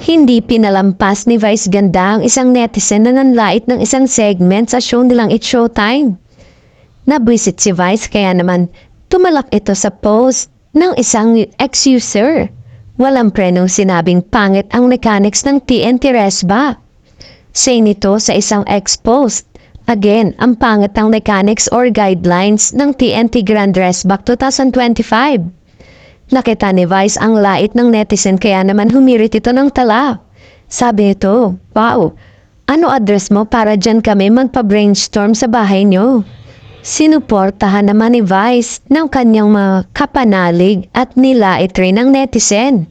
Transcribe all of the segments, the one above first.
Hindi pinalampas ni Vice Ganda ang isang netizen na nanlait ng isang segment sa show nilang It's Showtime. Nabwisit si Vice kaya naman tumalak ito sa post ng isang ex-user. Walang prenong sinabing pangit ang mechanics ng TNT Resba. Say nito sa isang ex-post. Again, ang pangit ang mechanics or guidelines ng TNT Grand Resback 2025. Nakita ni Vice ang lait ng netizen kaya naman humirit ito ng tala. Sabi nito, wow, ano address mo para dyan kami magpa-brainstorm sa bahay nyo? Sinuportahan naman ni Vice ng kanyang mga kapanalig at nilait rin ng netizen.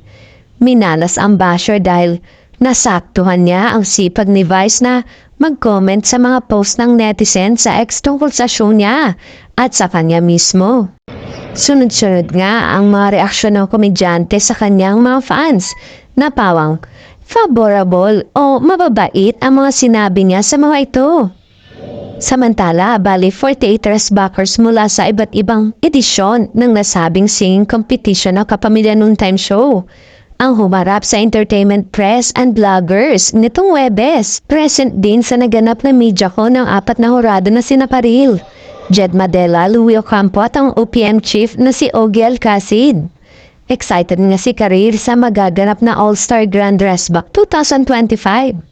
Minalas ang basher dahil nasaktuhan niya ang sipag ni Vice na mag-comment sa mga post ng netizen sa ex tungkol sa show niya at sa kanya mismo. Sunod-sunod nga ang mga reaksyon ng komedyante sa kanyang mga fans na pawang favorable o mababait ang mga sinabi niya sa mga ito. Samantala, bali 48 Resbackers mula sa iba't ibang edisyon ng nasabing singing competition ng Kapamilya Noontime Show ang humarap sa entertainment press and vloggers nitong Webes. Present din sa naganap na media ko ng 4 na hurado na sina Karil, Jed Madela, Louie Ocampo at ang OPM chief na si Ogie Alcacid. Excited nga si Karil sa magaganap na All-Star Grand Resback 2025.